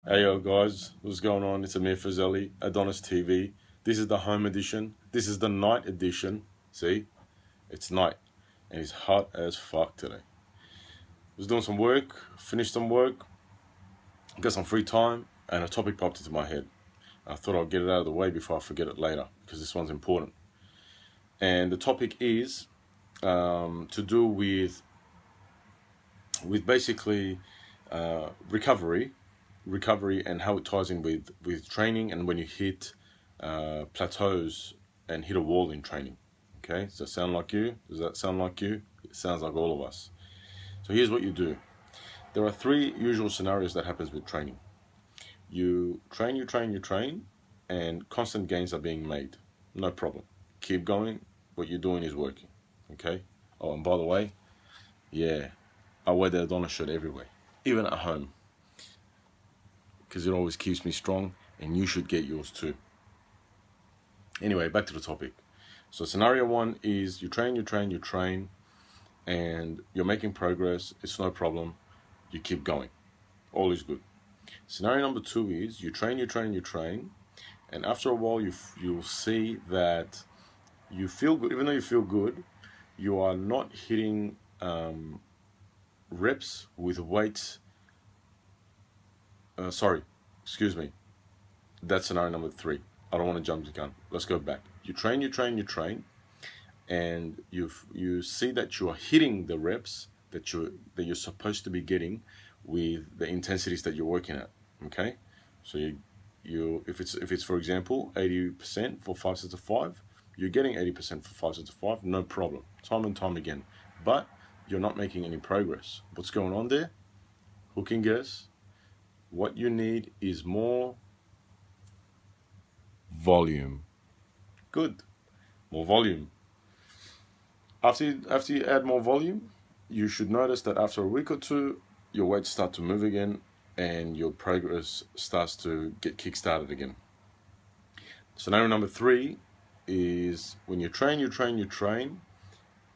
Hey yo guys, what's going on? It's Amir Fazeli, Adonis TV. This is the home edition. This is the night edition. See? It's night. And it's hot as fuck today. Was doing some work, finished some work, got some free time, and a topic popped into my head. I thought I'd get it out of the way before I forget it later, because this one's important. And the topic is to do with basically recovery and how it ties in with training, and when you hit plateaus and hit a wall in training. Okay, does that sound like you? Does that sound like you? It sounds like all of us. So here's what you do. There are three usual scenarios that happens with training. You train, and constant gains are being made. No problem. Keep going. What you're doing is working. Okay? Oh, and by the way, yeah, I wear the Adonis shirt everywhere, even at home, because it always keeps me strong, and you should get yours too. Anyway, back to the topic. So scenario one is you train, and you're making progress. It's no problem. You keep going. All is good. Scenario number two is you train, and after a while you'll see that you feel good. Even though you feel good, you are not hitting reps with weights. Excuse me. That's scenario number three. I don't want to jump the gun. Let's go back. You train, and you see that you are hitting the reps that you're supposed to be getting with the intensities that you're working at. Okay, so if it's for example 80% for 5 sets of 5, you're getting 80% for 5 sets of 5, no problem, time and time again. But you're not making any progress. What's going on there? Who can guess? What you need is more volume. Good, more volume. After you add more volume, you should notice that after a week or two, your weights start to move again, and your progress starts to get kick-started again. Scenario number three is when you train,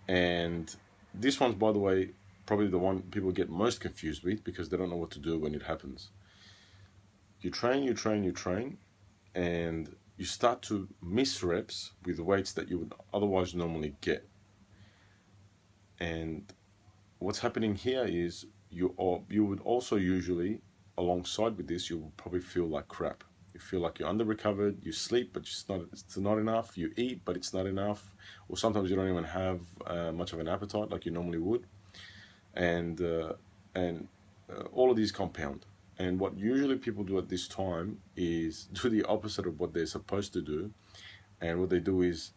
and this one's, by the way, probably the one people get most confused with, because they don't know what to do when it happens. You train, and you start to miss reps with weights that you would otherwise normally get. And what's happening here is you would also usually, alongside with this, you will probably feel like crap. You feel like you're under-recovered, you sleep, but it's not enough, you eat, but it's not enough, or sometimes you don't even have much of an appetite like you normally would. And all of these compound. And what usually people do at this time is do the opposite of what they're supposed to do. And what they do is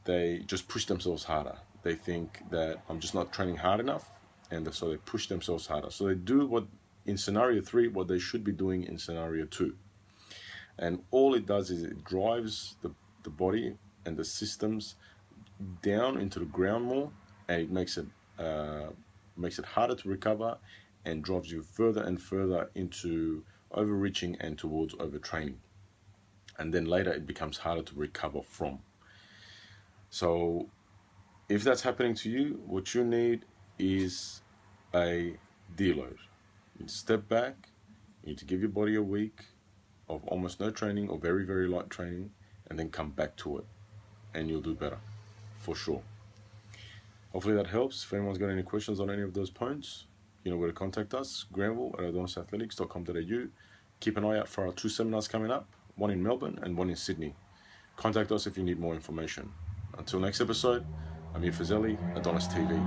they just push themselves harder. They think that I'm just not training hard enough, and so they push themselves harder. So they do what in scenario three, what they should be doing in scenario two. And all it does is it drives the body and the systems down into the ground more, and it makes it harder to recover, and drives you further and further into overreaching and towards overtraining. And then later it becomes harder to recover from. So if that's happening to you, what you need is a deload. You need to step back, you need to give your body a week of almost no training or very, very light training, and then come back to it, and you'll do better, for sure. Hopefully that helps. If anyone's got any questions on any of those points, you know where to contact us, granville@adonisathletics.com.au. Keep an eye out for our 2 seminars coming up, one in Melbourne and one in Sydney. Contact us if you need more information. Until next episode, I'm Amir Fazeli, Adonis TV.